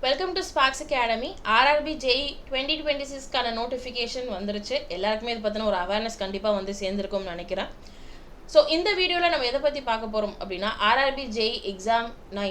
Welcome to Sparks academy. RRB JE 2026க்கான notification வந்துருச்சு. எல்லாருக்குமே இது பற்றின ஒரு அவேர்னஸ் கண்டிப்பாக வந்து சேர்ந்துருக்கும்னு நினைக்கிறேன். ஸோ இந்த வீடியோவில் நம்ம எதை பற்றி பார்க்க போகிறோம் அப்படின்னா, ஆர்ஆர்பி ஜேஇ எக்ஸாம்னா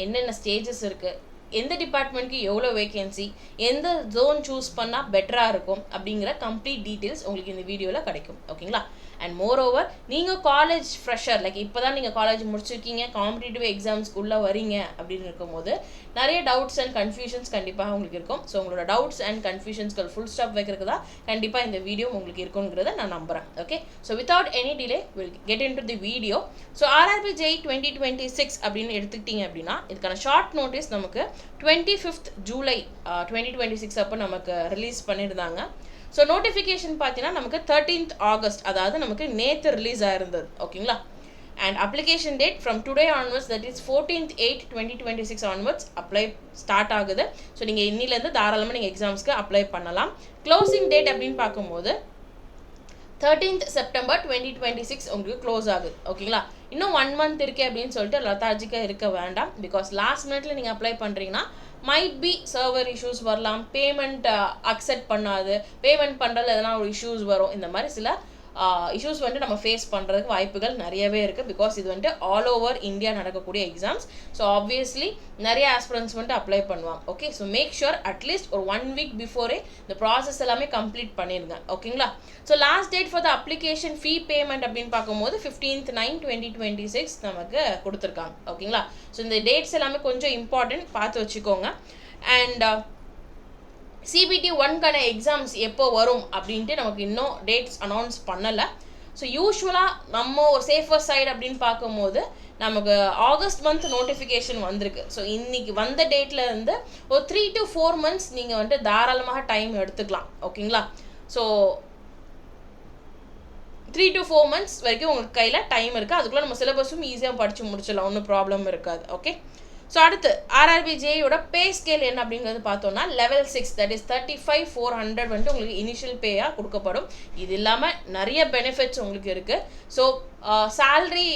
என்னென்ன ஸ்டேஜஸ் இருக்குது, எந்த டிபார்ட்மெண்ட்க்கு எவ்வளோ வேகன்சி, எந்த ஜோன் சூஸ் பண்ணால் பெட்டராக இருக்கும் அப்படிங்கிற கம்ப்ளீட் டீட்டெயில்ஸ் உங்களுக்கு இந்த வீடியோவில் கிடைக்கும். ஓகேங்களா? அண்ட் மோர் ஓவர், நீங்கள் காலேஜ் ஃப்ரெஷர், லைக் இப்போ தான் நீங்கள் காலேஜ் முடிச்சிருக்கீங்க, காம்படிட்டிவ் எக்ஸாம்ஸ்க்குள்ளே வரீங்க அப்படின்னு இருக்கும்போது நிறைய டவுட்ஸ் அண்ட் கன்ஃபியூஷன்ஸ் கண்டிப்பாக உங்களுக்கு இருக்கும். ஸோ உங்களோட டவுட்ஸ் அண்ட் கன்ஃபியூஷன்ஸ்க்கு ஃபுல் ஸ்டாப் வைக்கிறதுக்கு தான் கண்டிப்பாக இந்த வீடியோ உங்களுக்கு இருக்குங்கிறத நான் நம்புகிறேன். Okay, so without any delay will get in to the video. So RRB JE 2026 அப்படின்னு எடுத்துக்கிட்டீங்க அப்படின்னா, இதுக்கான ஷார்ட் நோட்டீஸ் நமக்கு 25th ஜூலை 2026 அப்போ நமக்கு ரிலீஸ் பண்ணியிருந்தாங்க. ஸோ நோட்டிஃபிகேஷன் பார்த்தீங்கன்னா நமக்கு 13th ஆகஸ்ட், அதாவது நமக்கு நேற்று ரிலீஸ் ஆயிருந்தது. ஓகேங்களா? And application date from today onwards, that is 14th 8 2026 onwards apply start ஆகுது. ஸோ நீங்கள் இன்னிலேருந்து தாராளமாக நீங்கள் எக்ஸாம்ஸ்க்கு அப்ளை பண்ணலாம். க்ளோசிங் டேட் அப்படின்னு பார்க்கும்போது 13th செப்டம்பர் 2026 உங்களுக்கு க்ளோஸ் ஆகுது. ஓகேங்களா? இன்னும் 1 month இருக்கே அப்படின்னு சொல்லிட்டு லெத்தார்ஜிக்காக இருக்க வேண்டாம். பிகாஸ் லாஸ்ட் மினிட்ல நீங்கள் அப்ளை பண்ணுறீங்கன்னா மைட் பி சர்வர் இஷ்யூஸ் வரலாம், பேமெண்ட் அக்செப்ட் பண்ணாது, பேமெண்ட் பண்ணுறதுல எதனா ஒரு இஷ்யூஸ் வரும். இந்த மாதிரி சில இஷ்யூஸ் வந்துட்டு நம்ம ஃபேஸ் பண்ணுறதுக்கு வாய்ப்புகள் நிறையவே இருக்குது. பிகாஸ் இது வந்துட்டு ஆல் ஓவர் இந்தியா நடக்கக்கூடிய எக்ஸாம்ஸ். ஸோ ஆப்வியஸ்லி நிறைய ஆஸ்பிரன்ஸ் வந்துட்டு அப்ளை பண்ணுவாங்க. Okay, so make sure at least ஒரு 1 week பிஃபோரே இந்த ப்ராசஸ் எல்லாமே கம்ப்ளீட் பண்ணிடுங்க. ஓகேங்களா? So last date for the application fee payment அப்படின்னு பார்க்கும்போது 15th 9 2026 நமக்கு கொடுத்துருக்காங்க. ஓகேங்களா? ஸோ இந்த டேட்ஸ் எல்லாமே கொஞ்சம் இம்பார்ட்டன்ட், பார்த்து வச்சுக்கோங்க. அண்ட் சிபிடி 1க்கான எக்ஸாம்ஸ் எப்போ வரும் அப்படின்ட்டு நமக்கு இன்னும் டேட்ஸ் அனௌன்ஸ் பண்ணலை. ஸோ யூஸ்வலாக நம்ம ஒரு சேஃபர் சைடு அப்படின்னு பார்க்கும்போது நமக்கு ஆகஸ்ட் மந்த் நோட்டிஃபிகேஷன் வந்திருக்கு. ஸோ இன்றைக்கி வந்த டேட்டில் இருந்து ஒரு 3 to 4 months நீங்கள் வந்துட்டு தாராளமாக டைம் எடுத்துக்கலாம். ஓகேங்களா? ஸோ 3 to 4 months வரைக்கும் உங்களுக்கு கையில் டைம் இருக்குது. அதுக்குள்ளே நம்ம சிலபஸும் ஈஸியாக படித்து முடிச்சிடலாம், ஒன்றும் ப்ராப்ளம் இருக்காது. ஓகே, ஸோ அடுத்து ஆர்ஆர்பி ஜேஇயோட பே ஸ்கேல் என்ன அப்படிங்கிறது பார்த்தோம்னா, லெவல் 6, தட் இஸ் 35,400 வந்துட்டு உங்களுக்கு இனிஷியல் பேயாக கொடுக்கப்படும். இது இல்லாமல் நிறைய பெனிஃபிட்ஸ் உங்களுக்கு இருக்குது. So salary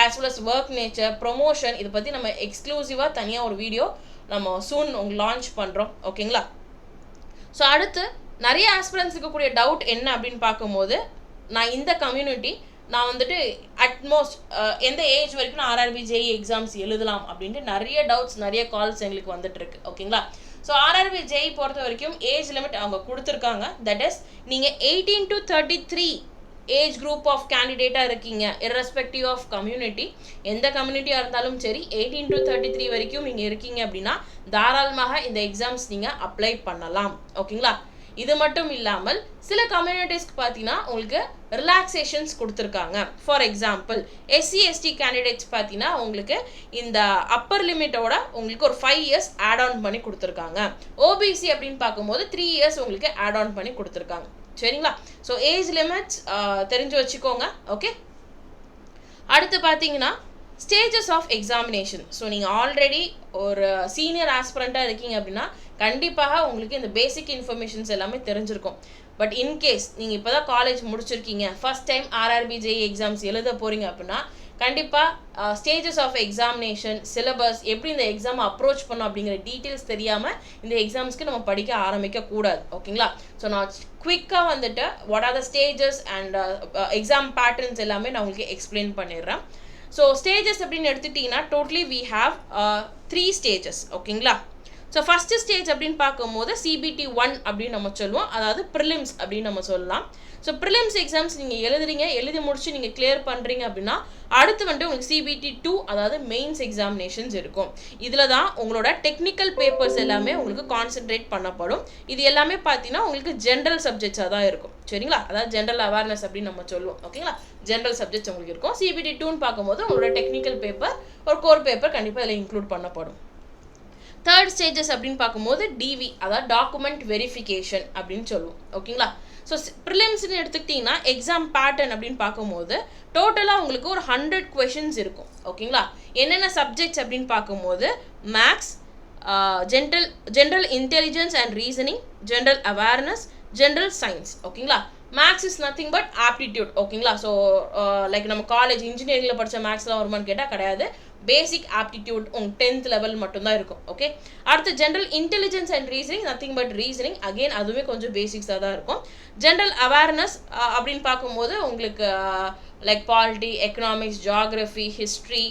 as well as work nature, promotion, இதை பற்றி நம்ம எக்ஸ்க்ளூசிவாக தனியாக ஒரு வீடியோ நம்ம சூன் உங்களுக்கு லான்ச் பண்ணுறோம். ஓகேங்களா? ஸோ அடுத்து நிறைய ஆஸ்பிரன்ஸ் இருக்கக்கூடிய டவுட் என்ன அப்படின்னு பார்க்கும்போது, நான் இந்த கம்யூனிட்டி நான் வந்துட்டு அட்மோஸ்ட் எந்த ஏஜ் வரைக்கும் நான் ஆர்ஆர்பி ஜேஇ எக்ஸாம்ஸ் எழுதலாம் அப்படின்ட்டு நிறைய டவுட்ஸ், நிறைய கால்ஸ் எங்களுக்கு வந்துட்டுருக்கு. ஓகேங்களா? ஸோ ஆர்ஆர்பி ஜேஇ பொறுத்த வரைக்கும் ஏஜ் லிமிட் அவங்க கொடுத்துருக்காங்க. தட் இஸ் நீங்கள் 18 to 33 ஏஜ் குரூப் ஆஃப் கேண்டிடேட்டாக இருக்கீங்க, இர்ரெஸ்பெக்டிவ் ஆஃப் கம்யூனிட்டி, எந்த கம்யூனிட்டியாக இருந்தாலும் சரி 18 to 33 வரைக்கும் நீங்கள் இருக்கீங்க அப்படின்னா தாராளமாக இந்த எக்ஸாம்ஸ் நீங்கள் அப்ளை பண்ணலாம். ஓகேங்களா? இது மட்டும் இல்லாமல் சில கம்யூனிட்டிஸ்க்கு பார்த்தீங்கன்னா உங்களுக்கு ரிலாக்ஸேஷன்ஸ் கொடுத்துருக்காங்க. ஃபார் எக்ஸாம்பிள் SC/ST கேண்டிடேட்ஸ் பார்த்தீங்கன்னா உங்களுக்கு இந்த அப்பர் லிமிட்டோட உங்களுக்கு ஒரு 5 years ஆட் ஆன் பண்ணி கொடுத்துருக்காங்க. ஓபிசி அப்படின்னு பார்க்கும்போது 3 years உங்களுக்கு ஆட் ஆன் பண்ணி கொடுத்துருக்காங்க. சரிங்களா? ஸோ ஏஜ் லிமிட்ஸ் தெரிஞ்சு வச்சுக்கோங்க. ஓகே, அடுத்து பார்த்தீங்கன்னா ஸ்டேஜஸ் ஆஃப் எக்ஸாமினேஷன். ஸோ நீங்கள் ஆல்ரெடி ஒரு சீனியர் ஆஸ்பிரண்ட்டாக இருக்கீங்க அப்படின்னா கண்டிப்பாக உங்களுக்கு இந்த பேசிக் இன்ஃபர்மேஷன்ஸ் எல்லாமே தெரிஞ்சிருக்கும். பட் இன்கேஸ் நீங்கள் இப்போ தான் காலேஜ் முடிச்சிருக்கீங்க, first time RRB JE exams எழுத போகிறீங்க அப்படின்னா கண்டிப்பாக ஸ்டேஜஸ் ஆஃப் எக்ஸாமினேஷன், சிலபஸ், எப்படி இந்த எக்ஸாம் அப்ரோச் பண்ணோம் அப்படிங்கிற டீட்டெயில்ஸ் தெரியாமல் இந்த எக்ஸாம்ஸ்க்கு நம்ம படிக்க ஆரம்பிக்கக்கூடாது. ஓகேங்களா? ஸோ நான் குவிக்காக வந்துட்டு what are the stages and exam patterns எல்லாமே நான் உங்களுக்கு எக்ஸ்பிளைன் பண்ணிடுறேன். ஸோ ஸ்டேஜஸ் அப்படின்னு எடுத்துக்கிட்டிங்கன்னா டோட்டலி வி ஹாவ் 3 stages. ஓகேங்களா? ஸோ ஃபஸ்ட்டு ஸ்டேஜ் அப்படின்னு பார்க்கும்போது CBT 1 அப்படின்னு நம்ம சொல்லுவோம், அதாவது ப்ரிலிம்ஸ் அப்படின்னு நம்ம சொல்லலாம். ஸோ ப்ரிலிம்ஸ் எக்ஸாம்ஸ் நீங்கள் எழுதி முடிச்சு நீங்கள் கிளியர் பண்ணுறீங்க அப்படின்னா அடுத்து வந்துட்டு உங்களுக்கு CBT 2, அதாவது மெயின்ஸ் எக்ஸாமினேஷன்ஸ் இருக்கும். இதில் தான் உங்களோட டெக்னிக்கல் பேப்பர்ஸ் எல்லாமே உங்களுக்கு கான்சென்ட்ரேட் பண்ணப்படும். இது எல்லாமே பார்த்தீங்கன்னா உங்களுக்கு ஜென்ரல் சப்ஜெக்ட்ஸாக தான் இருக்கும். சரிங்களா? அதாவது ஜென்ரல் அவேர்னஸ் அப்படின்னு நம்ம சொல்லுவோம். ஓகேங்களா? ஜென்ரல் சப்ஜெக்ட்ஸ் உங்களுக்கு இருக்கும். CBT 2ன்னு பார்க்கும்போது உங்களோட டெக்னிக்கல் பேப்பர், ஒரு கோர் பேப்பர் கண்டிப்பாக இதில் இன்க்ளூட் பண்ணப்படும். தேர்ட் ஸ்டேஜஸ் அப்படின்னு பார்க்கும்போது DV, அதாவது டாக்குமெண்ட் வெரிஃபிகேஷன் அப்படின்னு சொல்லுவோம். ஓகேங்களா? ஸோ ப்ரிலிம்ஸ்னு எடுத்துக்கிட்டிங்கன்னா எக்ஸாம் பேட்டர்ன் அப்படின்னு பார்க்கும்போது டோட்டலாக உங்களுக்கு ஒரு 100 questions இருக்கும். ஓகேங்களா? என்னென்ன சப்ஜெக்ட்ஸ் அப்படின்னு பார்க்கும்போது maths, general intelligence and reasoning, general awareness, general science. ஓகேங்களா? Maths is nothing but aptitude. ஓகேங்களா? ஸோ லைக் நம்ம காலேஜ் இன்ஜினியரிங்கில் படித்த மேக்ஸ்லாம் வருமானு கேட்டால் கிடையாது. பேசிக் ஆப்டிடியூட் உங்கள் 10th லெவல் மட்டும்தான் இருக்கும். ஓகே, அடுத்து general intelligence and reasoning, nothing but reasoning. Again அதுவுமே கொஞ்சம் பேசிக்ஸாக தான் இருக்கும். ஜென்ரல் அவேர்னஸ் அப்படின்னு பார்க்கும்போது உங்களுக்கு like polity, economics, geography, history,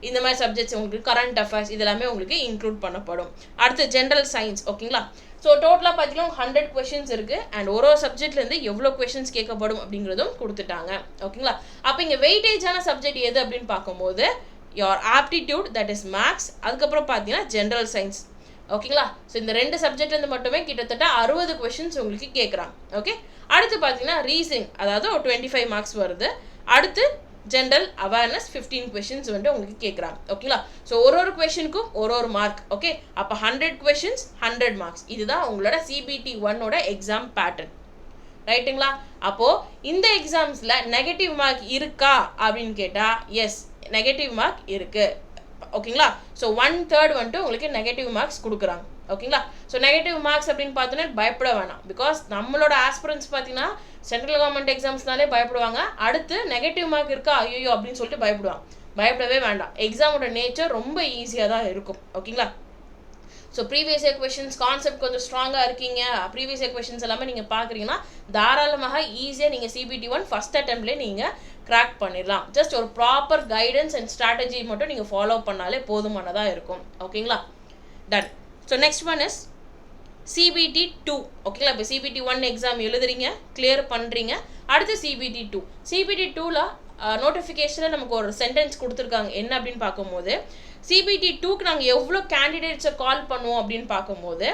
இந்த மாதிரி சப்ஜெக்ட்ஸ் உங்களுக்கு கரண்ட் அஃபேர்ஸ் இதெல்லாமே உங்களுக்கு இன்க்ளூட் பண்ணப்படும். அடுத்து ஜென்ரல் சயின்ஸ். ஓகேங்களா, ஸோ டோட்டலாக பார்த்தீங்கன்னா 100 கொஷின்ஸ் இருக்குது. அண்ட் ஒரு சப்ஜெக்ட்லேருந்து எவ்வளோ கொஷின்ஸ் கேட்கப்படும் அப்படிங்கிறதும் கொடுத்துட்டாங்க. ஓகேங்களா, அப்போ இங்கே வெயிட்டேஜான சப்ஜெக்ட் எது அப்படின்னு பார்க்கும்போது your aptitude, that is maths, அதுக்கப்புறம் பார்த்தீங்கன்னா ஜென்ரல் சயின்ஸ். ஓகேங்களா, ஸோ இந்த 2 சப்ஜெக்ட்லேருந்து மட்டுமே கிட்டத்தட்ட 60 கொஷின்ஸ் உங்களுக்கு கேட்குறாங்க. ஓகே, அடுத்து பார்த்தீங்கன்னா ரீசனிங், அதாவது ஒரு 25 மார்க்ஸ் வருது. அடுத்து ஜென்ரல் அவேர்னஸ் 15 கொஷின்ஸ் வந்துட்டு உங்களுக்கு கேட்குறாங்க. ஓகேங்களா, ஸோ ஒரு கொஷினுக்கும் ஒரு மார்க். ஓகே, அப்போ 100 கொஷின்ஸ் 100 மார்க்ஸ். இதுதான் உங்களோட CBT 1ஓட எக்ஸாம் பேட்டர்ன். ரைட்டுங்களா, அப்போது இந்த எக்ஸாம்ஸில் நெகட்டிவ் மார்க் இருக்கா அப்படின்னு கேட்டால் எஸ், நெகட்டிவ் மார்க் இருக்குது. ஓகேங்களா, ஸோ 1/3 வந்துட்டு உங்களுக்கு நெகட்டிவ் மார்க்ஸ் கொடுக்குறாங்க. ஓகேங்களா, ஸோ நெகட்டிவ் மார்க்ஸ் அப்படின்னு பார்த்தோன்னா பயப்பட வேணாம். பிகாஸ் நம்மளோட ஆஸ்பிரன்ஸ் பார்த்தீங்கன்னா சென்ட்ரல் கவர்மெண்ட் எக்ஸாம்ஸ்னாலே பயப்படுவாங்க. அடுத்து நெகட்டிவ் மார்க் இருக்கா ஐயோ அப்படின்னு சொல்லிட்டு பயப்படுவாங்க. பயப்படவே வேண்டாம். எக்ஸாமோட நேச்சர் ரொம்ப ஈஸியாக தான் இருக்கும். ஓகேங்களா, so previous year questions concept கொஞ்சம் ஸ்ட்ராங்காக இருக்கீங்க, ப்ரீவியஸ் இயர் கொஷின்ஸ் எல்லாமே நீங்கள் பார்க்குறீங்கன்னா தாராளமாக ஈஸியாக நீங்கள் CBT 1 ஃபஸ்ட் அட்டெம்ப்ட்லேயே நீங்கள் கிராக் பண்ணிடலாம். ஜஸ்ட் ஒரு ப்ராப்பர் கைடன்ஸ் அண்ட் ஸ்ட்ராட்டஜி மட்டும் நீங்கள் ஃபாலோ பண்ணாலே போதுமானதாக இருக்கும். ஓகேங்களா, done. So next one is CBT 2. ஓகேங்களா, இப்போ CBT 1 எக்ஸாம் எழுதுறீங்க, கிளியர் பண்ணுறீங்க. அடுத்து CBT 2. CBT 2ல நோட்டிஃபிகேஷனில் நமக்கு ஒரு சென்டென்ஸ் கொடுத்துருக்காங்க. என்ன அப்படின்னு பார்க்கும்போது CBT 2க்கு நாங்கள் எவ்வளோ கேண்டிடேட்ஸை கால் பண்ணுவோம் அப்படின்னு பார்க்கும்போது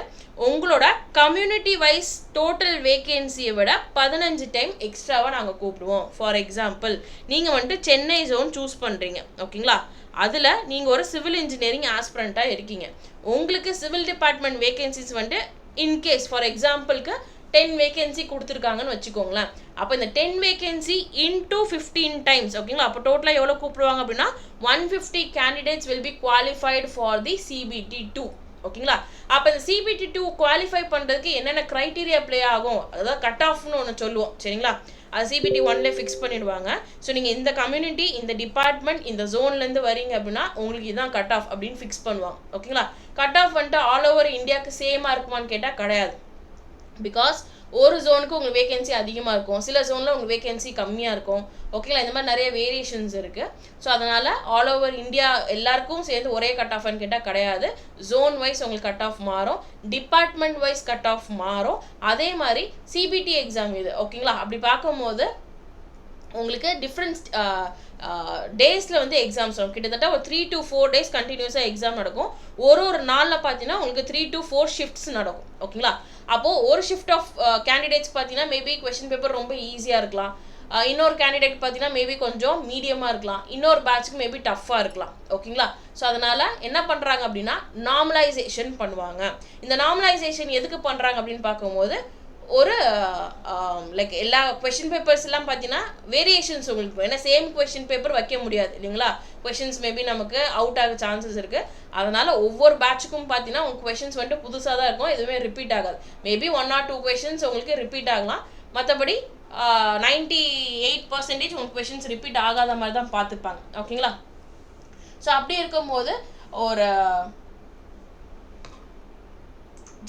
உங்களோட கம்யூனிட்டி வைஸ் டோட்டல் வேகன்சியை விட 15 டைம் எக்ஸ்ட்ராவாக நாங்கள் கூப்பிடுவோம். ஃபார் எக்ஸாம்பிள், நீங்கள் வந்துட்டு சென்னை ஜோன் சூஸ் பண்ணுறீங்க. ஓகேங்களா, அதில் நீங்கள் ஒரு சிவில் இன்ஜினியரிங் ஆஸ்பிரண்ட்டாக இருக்கீங்க. உங்களுக்கு சிவில் டிபார்ட்மெண்ட் வேகன்சிஸ் வந்துட்டு இன்கேஸ் ஃபார் எக்ஸாம்பிளுக்கு 10 வேகன்சி கொடுத்துருக்காங்கன்னு வச்சுக்கோங்களேன். அப்போ இந்த 10 வேகன்சி இன்டூ 15 டைம்ஸ். ஓகேங்களா, அப்போ டோட்டலாக எவ்வளோ கூப்பிடுவாங்க அப்படின்னா 150 candidates will be qualified for the CBT 2. ஓகேங்களா, அப்போ இந்த CBT 2 குவாலிஃபை பண்ணுறதுக்கு என்னென்ன க்ரைட்டீரியா ப்ளே ஆகும், அதாவது கட் ஆஃப்னு ஒன்று சொல்லுவோம். சரிங்களா, அது CBT 1ல ஃபிக்ஸ் பண்ணிடுவாங்க. ஸோ நீங்கள் இந்த கம்யூனிட்டி, இந்த டிபார்ட்மெண்ட், இந்த ஜோன்லேருந்து வரீங்க அப்படின்னா உங்களுக்கு இதுதான் கட் ஆஃப் அப்படின்னு ஃபிக்ஸ் பண்ணுவாங்க. ஓகேங்களா, கட் ஆஃப் வந்துட்டு ஆல் ஓவர் இந்தியாவுக்கு சேமாக இருக்குமான்னு கேட்டால் கிடையாது. பிகாஸ் ஒரு ஜோனுக்கு உங்களுக்கு வேகன்சி அதிகமாக இருக்கும், சில ஜோனில் உங்களுக்கு வேகன்சி கம்மியாக இருக்கும். ஓகேங்களா, இந்த மாதிரி நிறைய வேரியேஷன்ஸ் இருக்குது. ஸோ அதனால் ஆல் ஓவர் இந்தியா எல்லாருக்கும் சேர்ந்து ஒரே கட் ஆஃப்னு கேட்டால் கிடையாது. ஜோன் வைஸ் உங்களுக்கு கட் ஆஃப் மாறும், டிபார்ட்மெண்ட் வைஸ் கட் ஆஃப் மாறும். அதே மாதிரி CBT எக்ஸாம் இது. ஓகேங்களா, அப்படி பார்க்கும்போது உங்களுக்கு டிஃப்ரெண்ட் டேஸில் வந்து எக்ஸாம்ஸ் வரும். கிட்டத்தட்ட ஒரு 3 to 4 டேஸ் கண்டினியூஸாக எக்ஸாம் நடக்கும். ஒரு நாளில் பார்த்தீங்கன்னா உங்களுக்கு 3 to 4 ஷிஃப்ட்ஸ் நடக்கும். ஓகேங்களா, அப்போது ஒரு ஷிஃப்ட் ஆஃப் கேண்டிடேட்ஸ் பார்த்தீங்கன்னா மேபி கொஸ்டின் பேப்பர் ரொம்ப ஈஸியாக இருக்கலாம். இன்னொரு கேண்டிடேட் பார்த்தீங்கன்னா மேபி கொஞ்சம் மீடியமாக இருக்கலாம், இன்னொரு பேட்சுக்கு மேபி டஃப்பாக இருக்கலாம். ஓகேங்களா, ஸோ அதனால் என்ன பண்ணுறாங்க அப்படின்னா நார்மலைசேஷன் பண்ணுவாங்க. இந்த நார்மலைசேஷன் எதுக்கு பண்ணுறாங்க அப்படின்னு பார்க்கும்போது ஒரு லைக் எல்லா கொஷின் பேப்பர்ஸ் எல்லாம் பார்த்தீங்கன்னா வேரியேஷன்ஸ் உங்களுக்கு, ஏன்னா சேம் கொஷின் பேப்பர் வைக்க முடியாது இல்லைங்களா. கொஷின்ஸ் மேபி நமக்கு அவுட் ஆக சான்சஸ் இருக்குது. அதனால் ஒவ்வொரு பேட்சுக்கும் பார்த்தீங்கன்னா உங்கள் கொஷின்ஸ் வந்துட்டு புதுசாக தான் இருக்கும், எதுவுமே ரிப்பீட் ஆகாது. மேபி 1 or 2 கொஷின்ஸ் உங்களுக்கு ரிப்பீட் ஆகலாம், மற்றபடி 98% உங்கள் கொஷின்ஸ் ரிப்பீட் ஆகாத மாதிரி தான் பார்த்துப்பாங்க. ஓகேங்களா, ஸோ அப்படி இருக்கும்போது ஒரு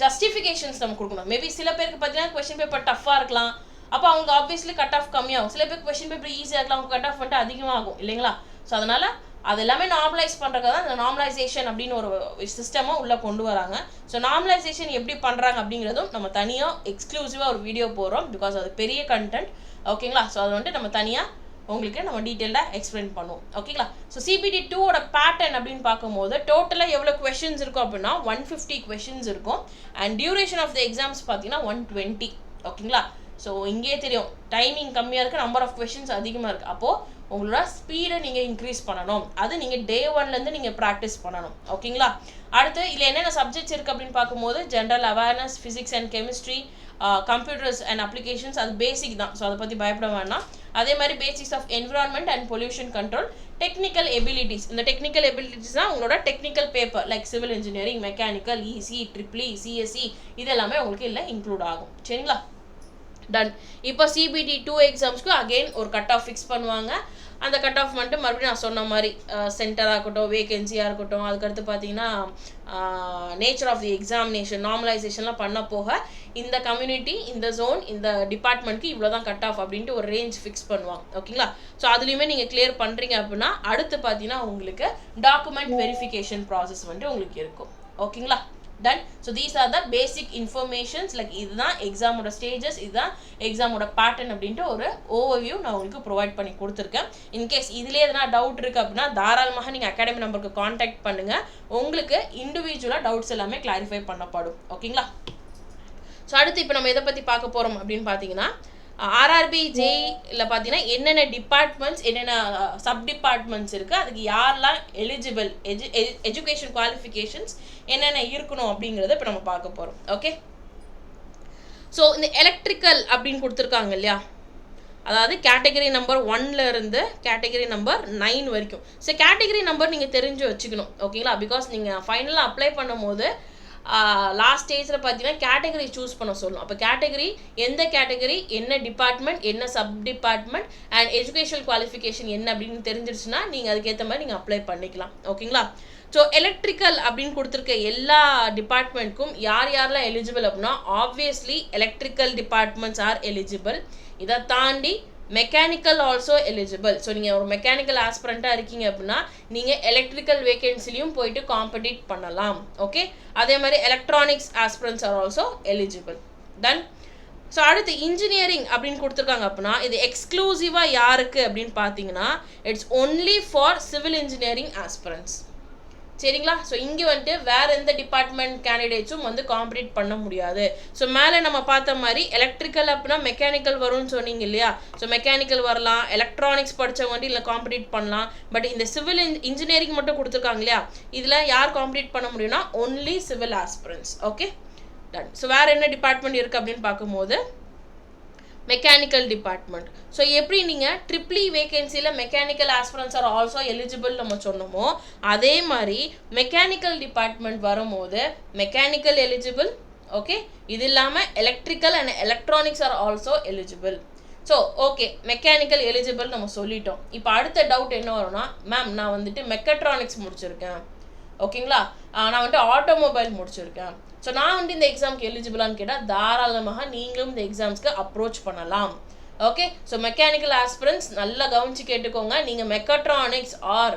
ஜஸ்டிஃபிகேஷன்ஸ் நம்ம கொடுக்கணும். மேபி சில பேருக்கு பார்த்தீங்கன்னா கொஸ்டின் பேப்பர் டஃப்பாக இருக்கலாம், அப்போ அவங்க ஆப்வியஸ்லி கட் ஆஃப் கம்மியாகும். சில பேருக்கு கொஸ்டின் பேப்பர் ஈஸியாக இருக்கலாம், அவங்க கட் ஆஃப் வந்துட்டு அதிகமாகும் இல்லைங்களா. ஸோ அதனால் அது எல்லாமே நார்மலைஸ் பண்ணுறதுக்கு தான் இந்த நார்மலைசேஷன் அப்படின்னு ஒரு சிஸ்டமாக உள்ளே கொண்டு வராங்க. ஸோ நார்மலைசேஷன் எப்படி பண்ணுறாங்க அப்படிங்கிறதும் நம்ம தனியாக எக்ஸ்க்ளூசிவாக ஒரு வீடியோ போடுறோம். பிகாஸ் அது பெரிய கண்டென்ட். ஓகேங்களா, ஸோ அது வந்துட்டு நம்ம தனியாக உங்களுக்கு நம்ம டீட்டெயிலாக எக்ஸ்பிளைன் பண்ணுவோம். ஓகேங்களா, ஸோ CBT 2ஓட பேட்டர்ன் அப்படின்னு பார்க்கும்போது டோட்டலாக எவ்வளோ கொஷின்ஸ் இருக்கும் அப்படின்னா 150 கொஷின்ஸ் இருக்கும். And duration of the exams பார்த்தீங்கன்னா 120. ஓகேங்களா, ஸோ இங்கே தெரியும் டைமிங் கம்மியாக இருக்குது, நம்பர் ஆஃப் கொஷின்ஸ் அதிகமாக இருக்குது. அப்போது உங்களோட ஸ்பீடை நீங்கள் இன்க்ரீஸ் பண்ணணும். அது நீங்கள் Day 1லேருந்து நீங்கள் ப்ராக்டிஸ் பண்ணணும். ஓகேங்களா, அடுத்து இதில் என்னென்ன சப்ஜெக்ட்ஸ் இருக்குது அப்படின்னு பார்க்கும்போது general awareness, physics and chemistry, computers and applications, அது பேசிக் தான். ஸோ அதை பற்றி பயப்பட வேணாம். அதே மாதிரி basics of environment and pollution control, technical abilities. இந்த டெக்னிக்கல் எபிலிட்டிஸ் தான் உங்களோட technical paper like civil engineering, mechanical, EC, EEE, CSE இது எல்லாமே உங்களுக்கு இல்லை இன்க்ளூட் ஆகும். சரிங்களா, டன். இப்போ CBT 2 எக்ஸாம்ஸ்க்கு அகெயின் ஒரு கட் ஆஃப் ஃபிக்ஸ் பண்ணுவாங்க. அந்த கட் ஆஃப் வந்துட்டு மறுபடியும் நான் சொன்ன மாதிரி சென்டராக இருக்கட்டும், வேகன்சியாக இருக்கட்டும், அதுக்கடுத்து பார்த்தீங்கன்னா நேச்சர் ஆஃப் தி எக்ஸாமினேஷன், நார்மலைசேஷன்லாம் பண்ண போக இந்த கம்யூனிட்டி, இந்த ஜோன், இந்த டிபார்ட்மெண்ட்க்கு இவ்வளோ தான் கட் ஆஃப் அப்படின்ட்டு ஒரு ரேஞ்ச் ஃபிக்ஸ் பண்ணுவாங்க. ஓகேங்களா? ஸோ அதுலேயுமே நீங்கள் கிளியர் பண்ணுறீங்க அப்படின்னா அடுத்து பார்த்தீங்கன்னா உங்களுக்கு டாக்குமெண்ட் வெரிஃபிகேஷன் ப்ராசஸ் வந்துட்டு உங்களுக்கு இருக்கும். ஓகேங்களா? Done. So these are the basic informations. Like இதுதான் எக்ஸாமோட ஸ்டேஜஸ், இதுதான் எக்ஸாமோட பேட்டர்ன் அப்படின்ட்டு ஒரு ஓவர்வியூ நான் உங்களுக்கு ப்ரொவைட் பண்ணி கொடுத்துருக்கேன். இன்கேஸ் இதுலேயே எதனா டவுட் இருக்குது அப்படின்னா தாராளமாக நீங்கள் அகாடமி நம்பருக்கு காண்டாக்ட் பண்ணுங்கள். உங்களுக்கு இண்டிவிஜுவலாக டவுட்ஸ் எல்லாமே கிளாரிஃபை பண்ணப்படும். ஓகேங்களா? ஸோ அடுத்து இப்போ நம்ம எதை பற்றி பார்க்க போகிறோம் அப்படின்னு பார்த்தீங்கன்னா ஆர்ஆர்பி ஜேஇல பார்த்தீங்கன்னா என்னென்ன டிபார்ட்மெண்ட்ஸ், என்னென்ன சப் டிபார்ட்மெண்ட்ஸ் இருக்குது, அதுக்கு யாரெல்லாம் எலிஜிபிள், எஜுகேஷன் குவாலிஃபிகேஷன்ஸ் என்னென்ன இருக்கணும் அப்படிங்கிறத இப்போ நம்ம பார்க்க போகிறோம். ஓகே. ஸோ இந்த எலக்ட்ரிக்கல் அப்படின்னு கொடுத்துருக்காங்க இல்லையா, அதாவது கேட்டகரி நம்பர் 1ல இருந்து கேட்டகரி நம்பர் 9 வரைக்கும். ஸோ கேட்டகரி நம்பர் நீங்கள் தெரிஞ்சு வச்சுக்கணும். ஓகேங்களா? பிகாஸ் நீங்கள் ஃபைனலாக அப்ளை பண்ணும் போது லாஸ்ட் ஸ்டேஜில் பார்த்தீங்கன்னா கேட்டகரி சூஸ் பண்ண சொல்லணும். அப்போ கேட்டகரி, எந்த கேட்டகரி, என்ன டிபார்ட்மெண்ட், என்ன sub department and educational qualification என்ன அப்படின்னு தெரிஞ்சிருச்சுன்னா நீங்கள் அதுக்கேற்ற மாதிரி நீங்கள் அப்ளை பண்ணிக்கலாம். ஓகேங்களா? ஸோ எலக்ட்ரிக்கல் அப்படின்னு கொடுத்துருக்க எல்லா டிபார்ட்மெண்ட்க்கும் யார் யாரெல்லாம் எலிஜிபிள் அப்படின்னா obviously electrical departments are eligible. இதை தாண்டி மெக்கானிக்கல் ஆல்சோ எலிஜிபிள். ஸோ நீங்கள் ஒரு மெக்கானிக்கல் ஆஸ்பிரண்ட்டாக இருக்கீங்க அப்படின்னா நீங்கள் எலக்ட்ரிக்கல் வேகன்சிலையும் போயிட்டு காம்படிட் பண்ணலாம். ஓகே. அதே மாதிரி electronics aspirants are also eligible. Done. So அடுத்து இன்ஜினியரிங் அப்படின்னு கொடுத்துருக்காங்க அப்படின்னா இது எக்ஸ்க்ளூசிவாக யாருக்கு அப்படின்னு பார்த்தீங்கன்னா it's only for civil engineering aspirants. சரிங்களா? ஸோ இங்கே வந்துட்டு வேறு எந்த டிபார்ட்மெண்ட் கேண்டிடேட்ஸும் வந்து காம்படிட் பண்ண முடியாது. ஸோ மேலே நம்ம பார்த்த மாதிரி எலக்ட்ரிக்கல் அப்படின்னா மெக்கானிக்கல் வரும்னு சொன்னீங்க இல்லையா, ஸோ மெக்கானிக்கல் வரலாம், எலக்ட்ரானிக்ஸ் படித்தவங்க வந்து இதில் காம்படிட் பண்ணலாம். பட் இந்த சிவில் இன்ஜினியரிங் மட்டும் கொடுத்துருக்காங்க இல்லையா, இதில் யார் காம்படிட் பண்ண முடியும்னா only civil aspirants. Okay. Done. So வேறு என்ன டிபார்ட்மெண்ட் இருக்குது அப்படின்னு பார்க்கும்போது மெக்கானிக்கல் டிபார்ட்மெண்ட். ஸோ எப்படி நீங்கள் ட்ரிப்ளி வேகன்சியில் mechanical aspirants are also eligible நம்ம சொன்னோமோ அதே மாதிரி மெக்கானிக்கல் டிபார்ட்மெண்ட் வரும்போது மெக்கானிக்கல் எலிஜிபிள். ஓகே. இது இல்லாமல் electrical and electronics are also eligible. So okay, mechanical eligible நம்ம சொல்லிட்டோம். இப்போ அடுத்த டவுட் என்ன வரும்னா, மேம் நான் வந்துட்டு மெக்கட்ரானிக்ஸ் முடிச்சிருக்கேன், ஓகேங்களா, நான் வந்துட்டு ஆட்டோமொபைல் முடிச்சிருக்கேன், ஸோ நான் வந்துட்டு இந்த எக்ஸாமுக்கு எலிஜிபிளான்னு கேட்டால் தாராளமாக நீங்களும் இந்த எக்ஸாம்ஸ்க்கு அப்ரோச் பண்ணலாம். ஓகே. ஸோ மெக்கானிக்கல் ஆஸ்பிரண்ட்ஸ் நல்லா கவனித்து கேட்டுக்கோங்க. நீங்கள் மெக்கட்ரானிக்ஸ் ஆர்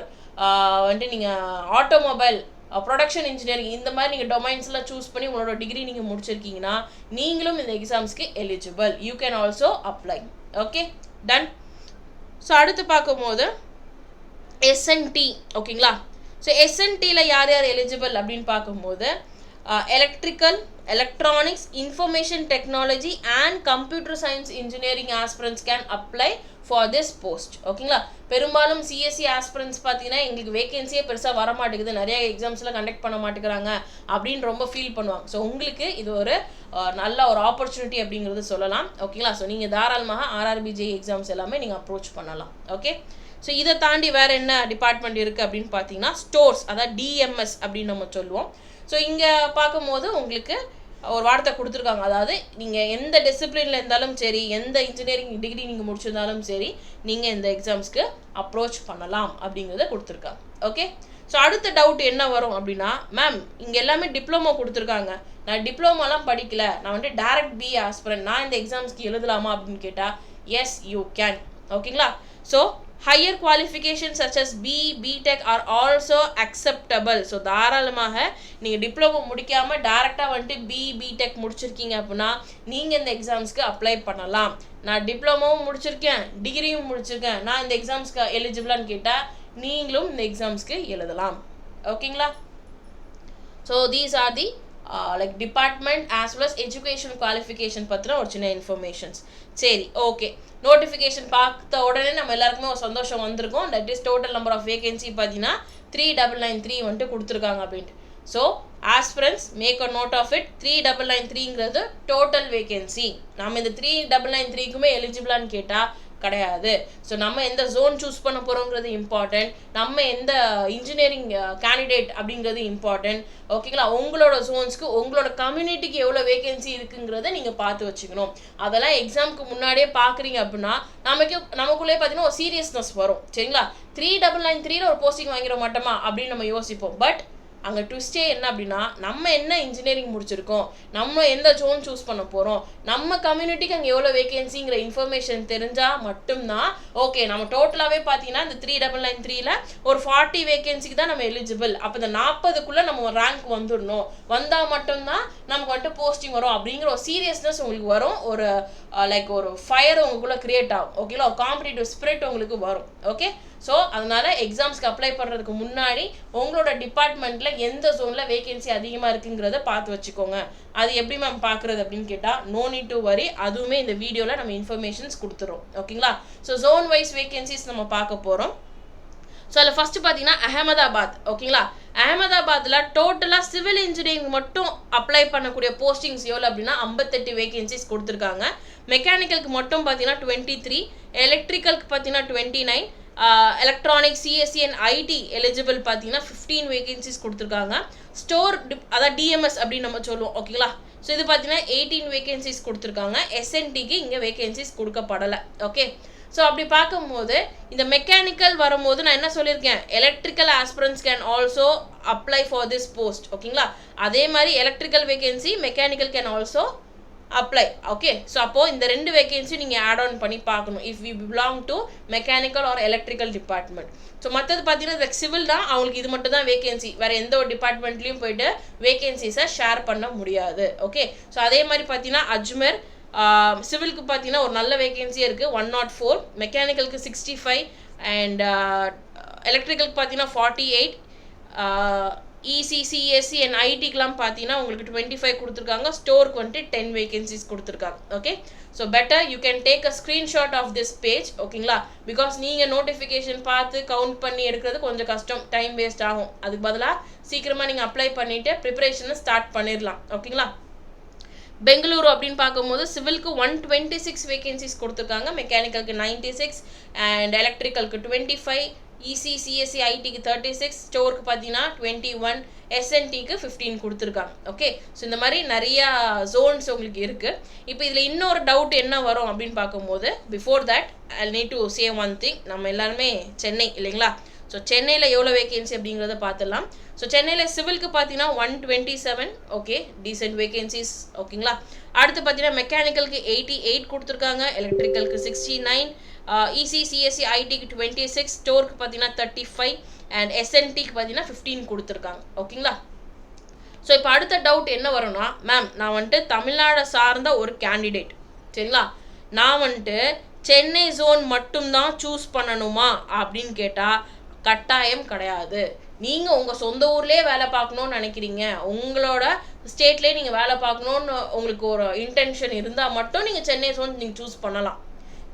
வந்துட்டு நீங்கள் ஆட்டோமொபைல், ப்ரொடக்ஷன் இன்ஜினியரிங் இந்த மாதிரி நீங்கள் டொமைன்ஸ்லாம் சூஸ் பண்ணி உங்களோட டிகிரி நீங்கள் முடிச்சிருக்கீங்கன்னா நீங்களும் இந்த எக்ஸாம்ஸ்க்கு eligible. You can also apply. Okay. Done. So அடுத்து பார்க்கும்போது எஸ்என்டி. ஓகேங்களா? ஸோ எஸ்என்டியில் யார் யார் எலிஜிபிள் அப்படின்னு பார்க்கும்போது electrical, electronics, information technology and computer science engineering aspirants can apply for this post. ஓகேங்களா? பெரும்பாலும் சிஎஸ்சி ஆஸ்பிரண்ட்ஸ் பார்த்தீங்கன்னா எங்களுக்கு வேகன்சியே பெருசாக வர மாட்டேங்குது, நிறைய எக்ஸாம்ஸ்லாம் கண்டக்ட் பண்ண மாட்டேங்கிறாங்க அப்படின்னு ரொம்ப ஃபீல் பண்ணுவாங்க. ஸோ உங்களுக்கு இது ஒரு நல்ல ஒரு ஆப்பர்ச்சுனிட்டி அப்படிங்கிறது சொல்லலாம். ஓகேங்களா? ஸோ நீங்கள் தாராளமாக ஆர்ஆர்பி ஜே எக்ஸாம்ஸ் எல்லாமே நீங்கள் அப்ரோச் பண்ணலாம். ஓகே. ஸோ இதை தாண்டி வேறு என்ன டிபார்ட்மெண்ட் இருக்குது அப்படின்னு பார்த்தீங்கன்னா ஸ்டோர்ஸ், அதாவது டிஎம்எஸ் அப்படின்னு நம்ம சொல்லுவோம். ஸோ இங்கே பார்க்கும்போது உங்களுக்கு ஒரு வார்த்தை கொடுத்துருக்காங்க, அதாவது நீங்கள் எந்த டிசிப்ளினில் இருந்தாலும் சரி, எந்த இன்ஜினியரிங் டிகிரி நீங்கள் முடிச்சிருந்தாலும் சரி, நீங்கள் இந்த எக்ஸாம்ஸ்க்கு அப்ரோச் பண்ணலாம் அப்படிங்கிறத கொடுத்துருக்காங்க. ஓகே. ஸோ அடுத்த டவுட் என்ன வரும் அப்படின்னா, மேம் இங்கே எல்லாமே டிப்ளமோ கொடுத்துருக்காங்க, நான் டிப்ளமோலாம் படிக்கல, நான் வந்துட்டு டைரக்ட் பி ஆஸ்பிரண்ட், நான் இந்த எக்ஸாம்ஸ்க்கு எழுதலாமா அப்படின்னு கேட்டால் எஸ் யூ கேன். ஓகேங்களா? So higher qualifications such as B.Tech are also acceptable. So தாராளமாக நீங்கள் டிப்ளமோ முடிக்காமல் டேரெக்டாக வந்துட்டு B.Tech முடிச்சிருக்கீங்க அப்படின்னா நீங்கள் இந்த எக்ஸாம்ஸ்க்கு அப்ளை பண்ணலாம். நான் டிப்ளமோவும் முடிச்சிருக்கேன், டிகிரியும் முடிச்சிருக்கேன், நான் இந்த எக்ஸாம்ஸ்க்கு எலிஜிபிளான்னு கேட்டால் நீங்களும் இந்த எக்ஸாம்ஸ்க்கு எழுதலாம். ஓகேங்களா? So these are the like department as well as education qualification பற்றின ஒரு சின்ன இன்ஃபர்மேஷன்ஸ். சரி, ஓகே. நோட்டிஃபிகேஷன் பார்த்த உடனே நம்ம எல்லாருக்குமே ஒரு சந்தோஷம் வந்திருக்கும். That is total number of vacancy பார்த்தீங்கன்னா 3993 வந்துட்டு கொடுத்துருக்காங்க அப்படின்ட்டு. So aspirants make a note of it. 3993ங்கிறது டோட்டல் வேகன்சி. நம்ம இந்த 3993க்குமே எலிஜிபிளான்னு கேட்டால் கிடையாது. ஸோ நம்ம எந்த ஜோன் சூஸ் பண்ண போகிறோங்கிறது இம்பார்ட்டன்ட், நம்ம எந்த இன்ஜினியரிங் கேண்டிடேட் அப்படிங்கிறது இம்பார்ட்டன்ட். ஓகேங்களா, உங்களோட ஜோன்ஸ்க்கு உங்களோட கம்யூனிட்டிக்கு எவ்வளோ வேகன்சி இருக்குங்கிறத நீங்கள் பார்த்து வச்சுக்கணும். அதெல்லாம் எக்ஸாமுக்கு முன்னாடியே பார்க்குறீங்க அப்படின்னா நமக்குள்ளே பார்த்தீங்கன்னா ஒரு சீரியஸ்னஸ் வரும். சரிங்களா, 3993 ஒரு போஸ்டிங் வாங்கிட மாட்டோமா அப்படின்னு நம்ம யோசிப்போம். பட் அங்கே ட்விஸ்டே என்ன அப்படின்னா, நம்ம என்ன இன்ஜினியரிங் முடிச்சிருக்கோம், நம்ம எந்த ஜோன் சூஸ் பண்ண போகிறோம், நம்ம கம்யூனிட்டிக்கு அங்கே எவ்வளோ வேகன்சிங்கிற இன்ஃபர்மேஷன் தெரிஞ்சால் மட்டும்தான் ஓகே. நம்ம டோட்டலாகவே பார்த்தீங்கன்னா இந்த 3993ல் ஒரு 40 வேகன்சிக்கு தான் நம்ம எலிஜிபிள். அப்போ இந்த 40க்குள்ளே நம்ம ஒரு ரேங்க் வந்துடணும், வந்தால் மட்டும்தான் நமக்கு வந்துட்டு போஸ்டிங் வரும் அப்படிங்கிற ஒரு சீரியஸ்னஸ் உங்களுக்கு வரும். ஒரு லைக் ஒரு ஃபயர் உங்களுக்குள்ளே க்ரியேட் ஆகும். ஓகேங்களா, ஒரு காம்படிட்டிவ் ஸ்பிரிட் உங்களுக்கு வரும். ஓகே, ஸோ அதனால் எக்ஸாம்ஸ்க்கு அப்ளை பண்ணுறதுக்கு முன்னாடி உங்களோட டிபார்ட்மெண்ட்டில் எந்த ஜோனில் வேகன்சி அதிகமாக இருக்குங்கிறத பார்த்து வச்சுக்கோங்க. அது எப்படி மேம் பார்க்குறது அப்படின்னு கேட்டால் நோ நீட் டு வரி, அதுவுமே இந்த வீடியோவில் நம்ம இன்ஃபர்மேஷன்ஸ் கொடுத்துறோம். ஓகேங்களா, ஸோ ஜோன் வைஸ் வேகன்சிஸ் நம்ம பார்க்க போகிறோம். ஸோ அதில் ஃபஸ்ட்டு பார்த்தீங்கன்னா அஹமதாபாத். ஓகேங்களா, அஹமதாபாத்தில் டோட்டலாக சிவில் இன்ஜினியரிங் மட்டும் அப்ளை பண்ணக்கூடிய போஸ்டிங்ஸ் எவ்வளோ அப்படின்னா 58 வேகன்சிஸ் கொடுத்துருக்காங்க. மெக்கானிக்கலுக்கு மட்டும் பார்த்தீங்கன்னா 23, எலக்ட்ரிக்கலுக்கு பார்த்தீங்கன்னா 29, electronic, CSC and IT eligible பார்த்தீங்கன்னா 15 வேகன்சிஸ் கொடுத்துருக்காங்க. ஸ்டோர் அதாவது டிஎம்எஸ் அப்படின்னு நம்ம சொல்லுவோம். ஓகேங்களா, ஸோ இது பார்த்தீங்கன்னா 18 வேகன்சிஸ் கொடுத்துருக்காங்க. எஸ்என்டிக்கு இங்கே வேகன்சிஸ் கொடுக்கப்படலை. ஓகே, ஸோ அப்படி பார்க்கும்போது இந்த மெக்கானிக்கல் வரும்போது நான் என்ன சொல்லியிருக்கேன், electrical aspirants can also apply for this post. ஓகேங்களா, அதே மாதிரி electrical vacancy mechanical can also apply. Okay, so அப்போது இந்த 2 வேகன்சி நீங்கள் ஆட் ஆன் பண்ணி பார்க்கணும் if we belong to mechanical or electrical department. So மற்றது பார்த்தீங்கன்னா சிவில் தான், அவங்களுக்கு இது மட்டும் தான் வேகன்சி, வேறு எந்த ஒரு டிபார்ட்மெண்ட்லேயும் போயிட்டு வேகன்சிஸை ஷேர் பண்ண முடியாது. ஓகே, ஸோ அதே மாதிரி பார்த்தீங்கன்னா அஜ்மேர் சிவிலுக்கு பார்த்தீங்கன்னா ஒரு நல்ல வேகன்சியாக இருக்குது 104, மெக்கானிக்கலுக்கு 65 அண்ட் எலக்ட்ரிக்கலுக்கு பார்த்தீங்கன்னா 48, இசிசிஎஸ்சி அண்ட் ஐடிக்கெலாம் பார்த்தீங்கன்னா உங்களுக்கு 25 கொடுத்துருக்காங்க. ஸ்டோருக்கு வந்துட்டு 10 வேகன்சிஸ் கொடுத்துருக்காங்க. Okay, so better you can take a screenshot of this page. ஓகேங்களா, பிகாஸ் நீங்கள் நோட்டிஃபிகேஷன் பார்த்து கவுண்ட் பண்ணி எடுக்கிறது கொஞ்சம் கஷ்டம், டைம் வேஸ்ட் ஆகும். அதுக்கு பதிலாக சீக்கிரமாக நீங்கள் அப்ளை பண்ணிவிட்டு ப்ரிப்பரேஷனை ஸ்டார்ட் பண்ணிடலாம். ஓகேங்களா, பெங்களூரு அப்படின்னு பார்க்கும்போது சிவிலுக்கு 126 வேகன்சிஸ் கொடுத்துருக்காங்க, மெக்கானிக்கலுக்கு 96 அண்ட் எலக்ட்ரிக்கலுக்கு 25, இசிசிஎஸ்சி ஐடிக்கு 36, ஸ்டோருக்கு பார்த்தீங்கன்னா 21, எஸ்என்டிக்கு 15 கொடுத்துருக்காங்க. ஓகே, ஸோ இந்த மாதிரி நிறையா ஜோன்ஸ் உங்களுக்கு இருக்குது. இப்போ இதில் இன்னொரு டவுட் என்ன வரும் அப்படின்னு பார்க்கும்போது, before that I need to say one thing. நம்ம எல்லாருமே சென்னை இல்லைங்களா, ஸோ சென்னையில் எவ்வளோ வேகன்சி அப்படிங்கிறத பார்த்துடலாம். ஸோ சென்னையில் சிவிலுக்கு பார்த்தீங்கன்னா 127, ஓகே, டீசென்ட் வேகன்சிஸ். ஓகேங்களா, அடுத்து பார்த்தீங்கன்னா மெக்கானிக்கலுக்கு 88 கொடுத்துருக்காங்க, எலக்ட்ரிக்கலுக்கு 69, இசிசிஎஸ்சி ஐடிக்கு 26, ஸ்டோருக்கு பார்த்தீங்கன்னா 35 அண்ட் எஸ்என்டிக்கு பார்த்தீங்கன்னா 15 கொடுத்துருக்காங்க. ஓகேங்களா, ஸோ இப்போ அடுத்த டவுட் என்ன வரும்னா, மேம் நான் வந்துட்டு தமிழ்நாடை சார்ந்த ஒரு கேண்டிடேட், சரிங்களா, நான் வந்துட்டு சென்னை ஜோன் மட்டும்தான் சூஸ் பண்ணணுமா அப்படின்னு கேட்டால் கட்டாயம் கிடையாது. நீங்கள் உங்கள் சொந்த ஊர்லேயே வேலை பார்க்கணுன்னு நினைக்கிறீங்க, உங்களோட ஸ்டேட்லேயே நீங்கள் வேலை பார்க்கணுன்னு உங்களுக்கு ஒரு இன்டென்ஷன் இருந்தால் மட்டும் நீங்கள் சென்னை ஜோன் நீங்கள் சூஸ் பண்ணலாம்.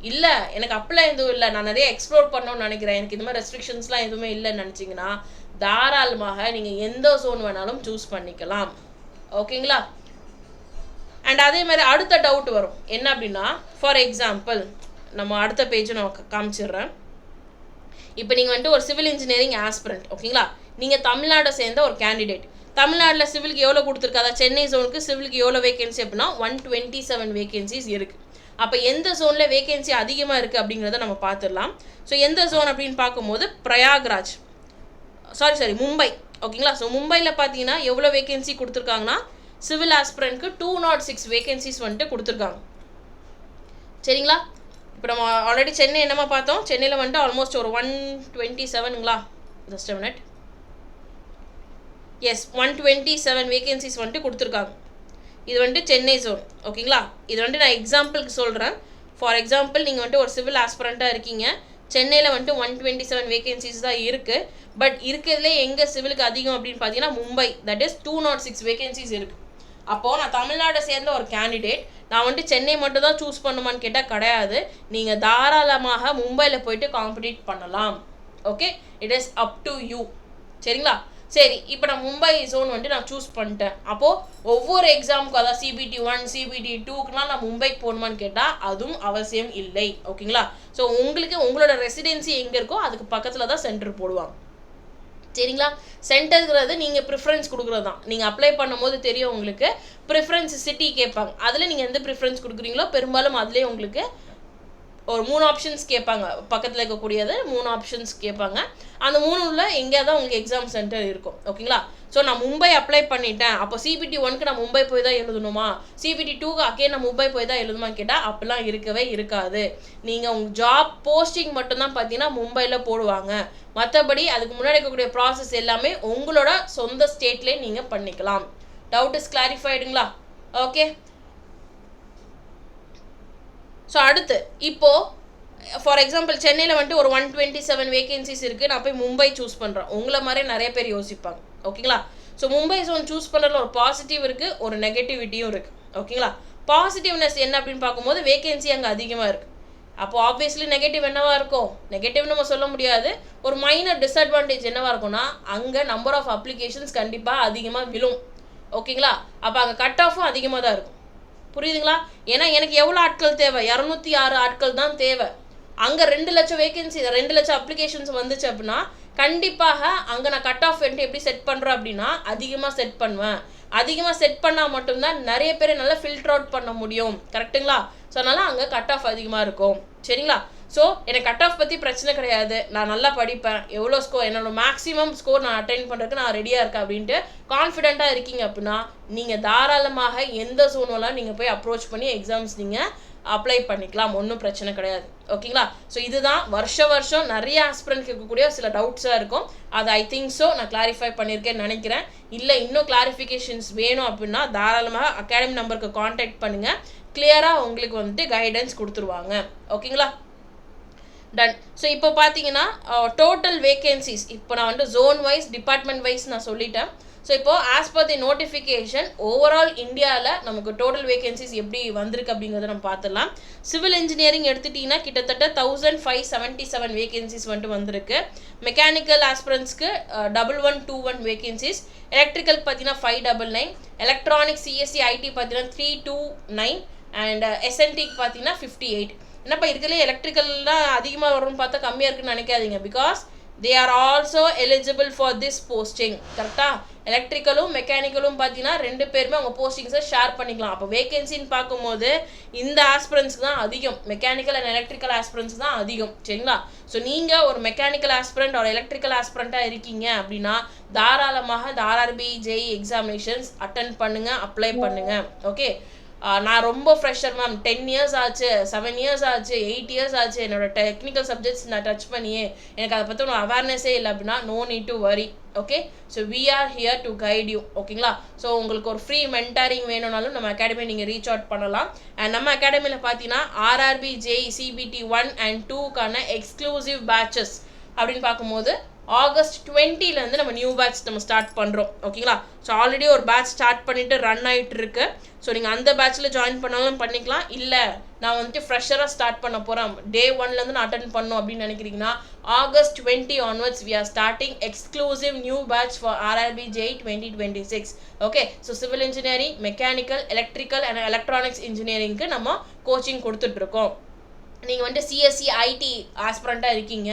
இல்லை எனக்கு அப்பெல்லாம் எதுவும் இல்லை, நான் நிறைய எக்ஸ்ப்ளோர் பண்ணணும்னு நினைக்கிறேன், எனக்கு இது மாதிரி ரெஸ்ட்ரிக்ஷன்ஸ்லாம் எதுவுமே இல்லைன்னு நினச்சிங்கன்னா தாராளமாக நீங்கள் எந்த ஜோன் வேணாலும் சூஸ் பண்ணிக்கலாம். ஓகேங்களா, அண்ட் அதே மாதிரி அடுத்த டவுட் வரும் என்ன அப்படின்னா, ஃபார் எக்ஸாம்பிள் நம்ம அடுத்த பேஜை நான் காமிச்சிடுறேன். இப்போ நீங்கள் வந்துட்டு ஒரு சிவில் இன்ஜினியரிங் ஆஸ்பிரண்ட். ஓகேங்களா, நீங்கள் தமிழ்நாடை சேர்ந்த ஒரு கேண்டிடேட், தமிழ்நாட்டில் சிவிலுக்கு எவ்வளோ கொடுத்துருக்காங்க, சென்னை ஜோனுக்கு சிவிலுக்கு எவ்வளோ வேகன்சி அப்படின்னா 127 வேகன்சிஸ் இருக்குது. அப்போ எந்த ஜோனில் வேகன்சி அதிகமாக இருக்குது அப்படிங்கிறத நம்ம பார்த்துடலாம். ஸோ எந்த ஜோன் அப்படின்னு பார்க்கும்போது பிரயாக்ராஜ், சாரி மும்பை. ஓகேங்களா, ஸோ மும்பையில் பார்த்தீங்கன்னா எவ்வளோ வேகன்சி கொடுத்துருக்காங்கன்னா சிவில் ஆஸ்பிரண்ட்க்கு 206 வேகன்சிஸ் வந்துட்டு கொடுத்துருக்காங்க. சரிங்களா, இப்போ நம்ம ஆல்ரெடி சென்னை என்னமா பார்த்தோம், சென்னையில் வந்துட்டு ஆல்மோஸ்ட் ஒரு 127ங்களா, just a minute, yes 127 vacancies வந்துட்டு கொடுத்துருக்காங்க. இது வந்துட்டு சென்னை ஜோன். ஓகேங்களா, இது வந்துட்டு நான் எக்ஸாம்பிளுக்கு சொல்கிறேன். ஃபார் எக்ஸாம்பிள் நீங்கள் வந்துட்டு ஒரு சிவில் ஆஸ்பிரண்ட்டாக இருக்கீங்க, சென்னையில் வந்துட்டு 127 வேகன்சிஸ் தான் இருக்குது. பட் இருக்கிறதுலே எங்கே சிவிலுக்கு அதிகம் அப்படின்னு பார்த்தீங்கன்னா மும்பை, தட் இஸ் 206 வேகன்சிஸ் இருக்குது. அப்போது நான் தமிழ்நாடை சேர்ந்த ஒரு கேண்டிடேட், நான் வந்துட்டு சென்னை மட்டும் தான் சூஸ் பண்ணுமான்னு கேட்டால் கிடையாது. நீங்கள் தாராளமாக மும்பையில் போயிட்டு காம்படிட் பண்ணலாம். Okay, it is up to you. சரிங்களா, சரி இப்போ நான் மும்பை ஜோன் வந்துட்டு நான் சூஸ் பண்ணிட்டேன். அப்போது ஒவ்வொரு எக்ஸாமுக்கும் அதாவது CBT 1 CBT 2க்குலாம் நான் மும்பைக்கு போகணுமான்னு கேட்டால் அதுவும் அவசியம் இல்லை. ஓகேங்களா? ஸோ உங்களுக்கு உங்களோட ரெசிடென்சி எங்கே இருக்கோ அதுக்கு பக்கத்தில் தான் சென்டர் போடுவாங்க. சரிங்களா? சென்டருங்கிறது நீங்கள் ப்ரிஃபரன்ஸ் கொடுக்குறது தான். நீங்கள் அப்ளை பண்ணும்போது தெரியும் உங்களுக்கு ப்ரிஃபரன்ஸ் சிட்டி கேட்பாங்க. அதில் நீங்கள் எந்த ப்ரிஃபரன்ஸ் கொடுக்குறீங்களோ பெரும்பாலும் அதிலே உங்களுக்கு ஒரு 3 ஆப்ஷன்ஸ் கேட்பாங்க. பக்கத்தில் இருக்கக்கூடியது 3 ஆப்ஷன்ஸ் கேட்பாங்க. அந்த 3ல் எங்கேயா தான் உங்களுக்கு எக்ஸாம் சென்டர் இருக்கும். ஓகேங்களா? ஸோ நான் மும்பை அப்ளை பண்ணிட்டேன், அப்போ CBT 1க்கு நான் மும்பை போய் தான் எழுதணுமா, CBT 2க்கு அகேன் நான் மும்பை போய் தான் எழுதணுமான்னு கேட்டால் அப்படிலாம் இருக்கவே இருக்காது. நீங்கள் உங்கள் ஜாப் போஸ்டிங் மட்டும்தான் பார்த்தீங்கன்னா மும்பையில் போடுவாங்க. மற்றபடி அதுக்கு முன்னாடி இருக்கக்கூடிய ப்ராசஸ் எல்லாமே உங்களோட சொந்த ஸ்டேட்லேயே நீங்கள் பண்ணிக்கலாம். டவுட் இஸ் கிளாரிஃபைடுங்களா? ஓகே. ஸோ அடுத்து இப்போது ஃபார் எக்ஸாம்பிள் சென்னையில் வந்துட்டு ஒரு 127 வேகன்சிஸ் இருக்குது, நான் போய் மும்பை சூஸ் பண்ணுறேன். உங்களை மாதிரி நிறைய பேர் யோசிப்பாங்க. ஓகேங்களா? ஸோ மும்பை ஜோன் சூஸ் பண்ணுறதுல ஒரு பாசிட்டிவ் இருக்குது, ஒரு நெகட்டிவிட்டியும் இருக்குது. ஓகேங்களா? பாசிட்டிவ்னஸ் என்ன அப்படின்னு பார்க்கும்போது வேகன்சி அங்கே அதிகமாக இருக்குது. அப்போது ஆப்வியஸ்லி நெகட்டிவ் என்னவாக இருக்கும்? நெகட்டிவ் நம்ம சொல்ல முடியாது. ஒரு மைனர் டிஸ்அட்வான்டேஜ் என்னவாக இருக்கும்னா அங்கே நம்பர் ஆஃப் அப்ளிகேஷன்ஸ் கண்டிப்பாக அதிகமாக விழும். ஓகேங்களா? அப்போ அங்கே கட் ஆஃபும் அதிகமாக தான் இருக்கும். புரியுதுங்களா? ஏன்னா எனக்கு எவ்வளோ ஆட்கள் தேவை? 206 ஆட்கள் தான் தேவை. அங்கே 2 லட்சம் வேகன்சி 2 லட்சம் அப்ளிகேஷன்ஸ் வந்துச்சு அப்படின்னா கண்டிப்பாக அங்கே நான் கட் ஆஃப் வந்துட்டு எப்படி செட் பண்ணுறேன் அப்படின்னா அதிகமாக செட் பண்ணுவேன். அதிகமாக செட் பண்ணால் மட்டும்தான் நிறைய பேரை நல்லா ஃபில்டர் அவுட் பண்ண முடியும். கரெக்டுங்களா? ஸோ அதனால் அங்கே கட் ஆஃப் அதிகமாக இருக்கும். சரிங்களா? ஸோ எனக்கு கட் ஆஃப் பற்றி பிரச்சனை கிடையாது. நான் நல்லா படிப்பேன். எவ்வளோ ஸ்கோர் என்னோடய மேக்ஸிமம் ஸ்கோர் நான் அட்டைன் பண்ணுறதுக்கு நான் ரெடியாக இருக்கேன் அப்படின்ட்டு கான்ஃபிடென்ட்டாக இருக்கீங்க அப்படின்னா நீங்கள் தாராளமாக எந்த ஜோனெல்லாம் நீங்கள் போய் அப்ரோச் பண்ணி எக்ஸாம்ஸ் நீங்கள் அப்ளை பண்ணிக்கலாம். ஒன்றும் பிரச்சனை கிடையாது. ஓகேங்களா? ஸோ இதுதான் வருஷம் நிறைய ஆஸ்பிரண்ட் கேட்கக்கூடிய சில டவுட்ஸாக இருக்கும். அது ஐ திங்க் ஸோ நான் கிளாரிஃபை பண்ணியிருக்கேன்னு நினைக்கிறேன். இல்லை இன்னும் கிளாரிஃபிகேஷன்ஸ் வேணும் அப்படின்னா தாராளமாக அகாடமி நம்பருக்கு காண்டாக்ட் பண்ணுங்கள். கிளியராக உங்களுக்கு வந்துட்டு கைடன்ஸ் கொடுத்துருவாங்க. ஓகேங்களா? டன். ஸோ இப்போ பார்த்தீங்கன்னா டோட்டல் வேகன்சிஸ் இப்போ நான் வந்துட்டு ஜோன் வைஸ் டிபார்ட்மெண்ட் வைஸ் நான் சொல்லிட்டேன். ஸோ இப்போது as per the notification overall இந்தியாவில் நமக்கு டோட்டல் வேகன்சிஸ் எப்படி வந்திருக்கு அப்படிங்கிறத நம்ம பார்த்துடலாம். சிவில் இன்ஜினியரிங் எடுத்துட்டிங்கன்னா கிட்டத்தட்ட 1577 வேகன்சிஸ் வந்துட்டு வந்திருக்கு. மெக்கானிக்கல் ஆஸ்பிரன்ஸ்க்கு 1121 வேகன்சிஸ், எலக்ட்ரிக்கல் பார்த்தீங்கன்னா 599, எலக்ட்ரானிக்ஸ் சிஎஸ்சி ஐடி பார்த்தீங்கன்னா 329 அண்ட் எஸ்என்டிக்கு பார்த்தீங்கன்னா 58. என்னப்பா இருக்கிறதுலே எலக்ட்ரிக்கல்லாம் அதிகமாக வரும்னு பார்த்தா கம்மியாக இருக்குன்னு நினைக்காதீங்க. Because they are also eligible for this posting. கரெக்டாக? எலக்ட்ரிக்கலும் மெக்கானிக்கலும் பார்த்தீங்கன்னா 2 பேருமே அவங்க போஸ்டிங்ஸை ஷேர் பண்ணிக்கலாம். அப்போ வேகன்சின்னு பார்க்கும்போது இந்த ஆஸ்பிரன்ஸ்க்கு தான் அதிகம், மெக்கானிக்கல் அண்ட் எலக்ட்ரிக்கல் ஆஸ்பிரன்ஸ் தான் அதிகம். சரிங்களா? ஸோ நீங்கள் ஒரு மெக்கானிக்கல் ஆஸ்பிரண்ட் ஒரு எலக்ட்ரிக்கல் ஆஸ்பிரண்ட்டாக இருக்கீங்க அப்படின்னா தாராளமாக இந்த RRB JEE எக்ஸாமினேஷன்ஸ் அட்டன் பண்ணுங்கள், அப்ளை பண்ணுங்கள். ஓகே. நான் ரொம்ப ஃப்ரெஷர் மேம், 10 இயர்ஸ் ஆச்சு, 7 இயர்ஸ் ஆச்சு, 8 இயர்ஸ் ஆச்சு என்னோட டெக்னிக்கல் சப்ஜெக்ட்ஸ் நான் டச் பண்ணியே எனக்கு அதை பற்றி ஒன்றும் அவேர்னஸே இல்லை அப்படின்னா no need to worry. Okay. So we are here to guide you. ஓகேங்களா? ஸோ உங்களுக்கு ஒரு ஃப்ரீ மென்டாரிங் வேணும்னாலும் நம்ம அகாடமி நீங்கள் ரீச் அவுட் பண்ணலாம். அண்ட் நம்ம அகாடமியில் பார்த்தீங்கன்னா RRB JEE CBT 1 and 2க்கான எக்ஸ்க்ளூசிவ் பேட்சஸ் அப்படின்னு பார்க்கும்போது August 20லேருந்து நம்ம நியூ பேட்ச் நம்ம ஸ்டார்ட் பண்ணுறோம். ஓகேங்களா? ஸோ ஆல்ரெடி ஒரு பேட்ச் ஸ்டார்ட் பண்ணிவிட்டு ரன் ஆகிட்டு இருக்கு. ஸோ நீங்கள் அந்த பேட்சில் ஜாயின் பண்ணாலும் பண்ணிக்கலாம். இல்லை நான் வந்துட்டு ஃப்ரெஷராக ஸ்டார்ட் பண்ண போகிறேன், டே 1லேருந்து நான் அட்டன் பண்ணணும் அப்படின்னு நினைக்கிறீங்கன்னா August 20 onwards we are starting exclusive new batch for RRB JEE 2026. Okay. So civil engineering, mechanical, electrical and electronics இன்ஜினியரிங்க்கு நம்ம கோச்சிங் கொடுத்துட்ருக்கோம். நீங்கள் வந்துட்டு சிஎஸ்சி ஐடி ஆஸ்பிரண்ட்டாக இருக்கீங்க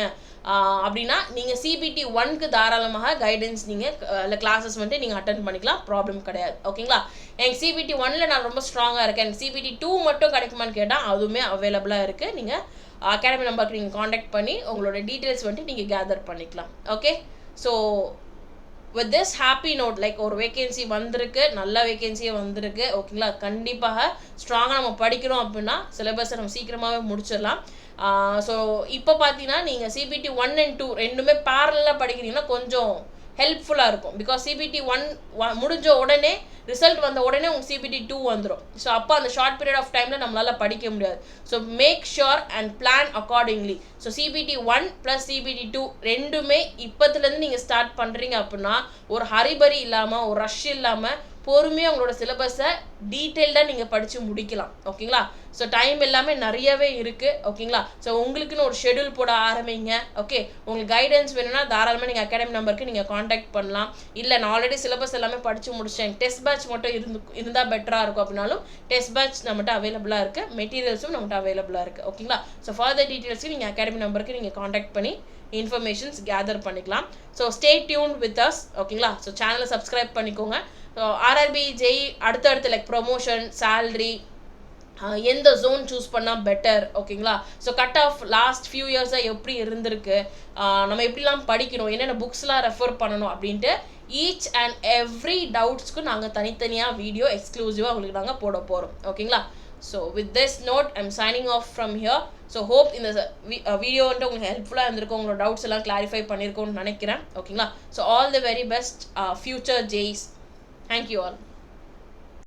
அப்படின்னா நீங்கள் CBT 1க்கு தாராளமாக கைடன்ஸ் நீங்கள் இல்லை கிளாஸஸ் வந்துட்டு நீங்கள் அட்டன் பண்ணிக்கலாம். ப்ராப்ளம் கிடையாது. ஓகேங்களா? எனக்கு CBT 1ல் நான் ரொம்ப ஸ்ட்ராங்காக இருக்கேன், CBT 2 மட்டும் கிடைக்குமான்னு கேட்டால் அதுவுமே அவைலபிளாக இருக்குது. நீங்கள் அகாடமி நம்பருக்கு நீங்கள் காண்டாக்ட் பண்ணி உங்களோட டீட்டெயில்ஸ் வந்துட்டு நீங்கள் கேதர் பண்ணிக்கலாம். Okay. So with this happy note like ஒரு வேகன்சி வந்திருக்கு, நல்ல வேகன்சியே வந்திருக்கு. ஓகேங்களா? கண்டிப்பாக ஸ்ட்ராங்காக நம்ம படிக்கிறோம் அப்படின்னா சிலபஸை நம்ம சீக்கிரமாகவே முடிச்சிடலாம். ஸோ இப்போ பார்த்தீங்கன்னா நீங்கள் CBT 1 and 2 ரெண்டுமே பேரலாக படிக்கிறீங்கன்னா கொஞ்சம் ஹெல்ப்ஃபுல்லாக இருக்கும். பிகாஸ் CBT 1 முடிஞ்ச உடனே ரிசல்ட் வந்த உடனே உங்கள் CBT 2 வந்துடும். ஸோ அப்போ அந்த ஷார்ட் பீரியட் ஆஃப் டைமில் நம்மளால் படிக்க முடியாது. So make sure and plan accordingly. So CBT 1 + CBT 2 ரெண்டுமே இப்போத்துலேருந்து நீங்கள் ஸ்டார்ட் பண்ணுறீங்க அப்படின்னா ஒரு ஹரிபரி இல்லாமல் ஒரு ரஷ் இல்லாமல் பொறுமையாக உங்களோட சிலபஸை டீட்டெயில்டாக நீங்கள் படித்து முடிக்கலாம். ஓகேங்களா? ஸோ டைம் எல்லாமே நிறையவே இருக்குது. ஓகேங்களா? ஸோ உங்களுக்குன்னு ஒரு ஷெடியூல் போட ஆரம்பிங்க. ஓகே, உங்களுக்கு கைடன்ஸ் வேணும்னா தாராளமாக நீங்கள் அகாடமி நம்பருக்கு நீங்கள் காண்டாக்ட் பண்ணலாம். இல்லை நான் ஆல்ரெடி சிலபஸ் எல்லாமே படித்து முடிச்சேன், டெஸ்ட் பேட்ச் மட்டும் இருந்தால் பெட்டராக இருக்கும் அப்படின்னாலும் டெஸ்ட் பேட்ச் நம்மகிட்ட அவைலபிளாக இருக்குது, மெட்டீரியல்ஸும் நம்மகிட்ட அவைலபிளாக இருக்குது. ஓகேங்களா? ஸோ ஃபர்தர் டீட்டெயில்ஸ்க்கு நீங்கள் அகாடமி நம்பருக்கு நீங்கள் காண்டாக்ட் பண்ணி இன்ஃபர்மேஷன்ஸ் கேதர் பண்ணிக்கலாம். So stay tune with us. ஓகேங்களா? ஸோ சேனலை சப்ஸ்கிரைப் பண்ணிக்கோங்க. ஸோ ஆர்ஆர்பி ஜெய் அடுத்தடுத்து லைக் ப்ரொமோஷன், சேல்ரி, எந்த ஜோன் சூஸ் பண்ணால் பெட்டர். ஓகேங்களா? So cut off last few இயர்ஸாக எப்படி இருந்திருக்கு, நம்ம எப்படிலாம் படிக்கணும், என்னென்ன புக்ஸ்லாம் ரெஃபர் பண்ணணும் அப்படின்ட்டு ஈச் அண்ட் எவ்ரி டவுட்ஸ்க்கு நாங்கள் தனித்தனியாக வீடியோ எக்ஸ்க்ளூசிவாக உங்களுக்கு நாங்கள் போட போகிறோம். ஓகேங்களா? So with this note I'm signing off from here. So hope இந்த வீடியோ வந்துட்டு உங்களுக்கு ஹெல்ப்ஃபுல்லாக இருந்திருக்கும், உங்களோட டவுட்ஸ் எல்லாம் கிளாரிஃபை பண்ணியிருக்கோன்னு நினைக்கிறேன். ஓகேங்களா? So all the very best future JEs. Thank you all.